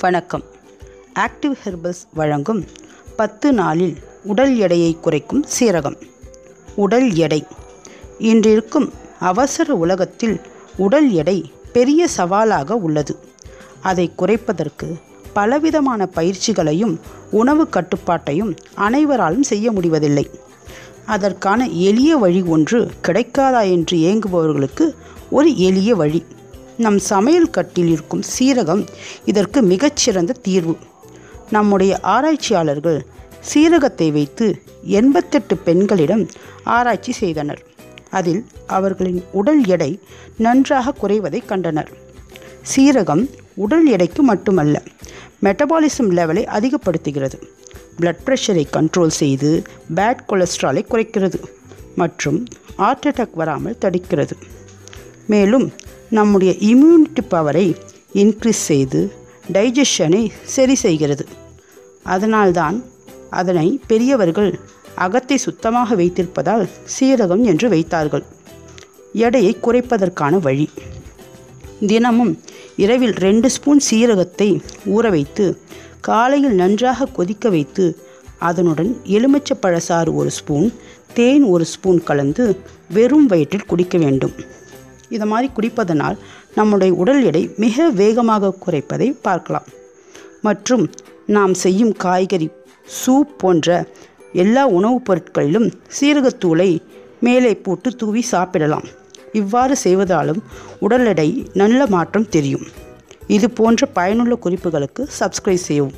வணக்கம். Active herbals வழங்கும் 10 நாளில் உடல் எடையை குறைக்கும் சீரகம். உடல் எடை. இன்றிருக்கும் அவசர உலகத்தில் உடல் எடை பெரிய சவாலாக உள்ளது. அதை குறைப்பதற்கு பலவிதமான பயிற்சிகளையும் உணவு கட்டுப்பாட்டையும் அனைவராலும் செய்ய முடிவதில்லை. அதற்கான எளிய வழி ஒன்று கிடைக்காதா என்று ஏங்குபவர்களுக்கு ஒரு எளிய வழி. நம் சமையல் கட்டில் இருக்கும் சீரகம் இதற்கு மிகச்சிறந்த தீர்வு. நம்முடைய ஆராய்ச்சியாளர்கள் சீரகத்தை வைத்து 88 பெண்களிடம் ஆராய்ச்சி செய்தனர். அதில் அவர்களின் உடல் எடை நன்றாக குறைவதை கண்டனர். சீரகம் உடல் எடைக்கு மட்டுமல்ல, மெட்டபாலிசம் லெவலை அதிகப்படுத்துகிறது, பிளட் ப்ரெஷரை கண்ட்ரோல் செய்து பேட் கொலஸ்ட்ராலை குறைக்கிறது மற்றும் ஹார்ட் அட்டாக் வராமல் தடுக்கிறது. மேலும் நம்முடைய இம்யூனிட்டி பவரை இன்க்ரீஸ் செய்து டைஜஷனை சரி செய்கிறது. அதனால்தான் அதனை பெரியவர்கள் அகத்தை சுத்தமாக வைத்திருப்பதால் சீரகம் என்று வைத்தார்கள். எடையை குறைப்பதற்கான வழி: தினமும் இரவில் 2 ஸ்பூன் சீரகத்தை ஊற வைத்து காலையில் நன்றாக கொதிக்க வைத்து அதனுடன் எலுமிச்சப்பழச்சாறு 1 ஸ்பூன், தேன் 1 ஸ்பூன் கலந்து வெறும் வயிற்றில் குடிக்க வேண்டும். இது மாதிரி குடிப்பதனால் நம்முடைய உடல் எடை மிக வேகமாக குறைப்பதை பார்க்கலாம். மற்றும் நாம் செய்யும் காய்கறி, சூப் போன்ற எல்லா உணவுப் பொருட்களிலும் சீரகத்தூளை மேலே போட்டு தூவி சாப்பிடலாம். இவ்வாறு செய்வதாலும் உடல் எடை நல்ல மாற்றம் தெரியும். இது போன்ற பயனுள்ள குறிப்புகளுக்கு சப்ஸ்கிரைப் செய்யவும்.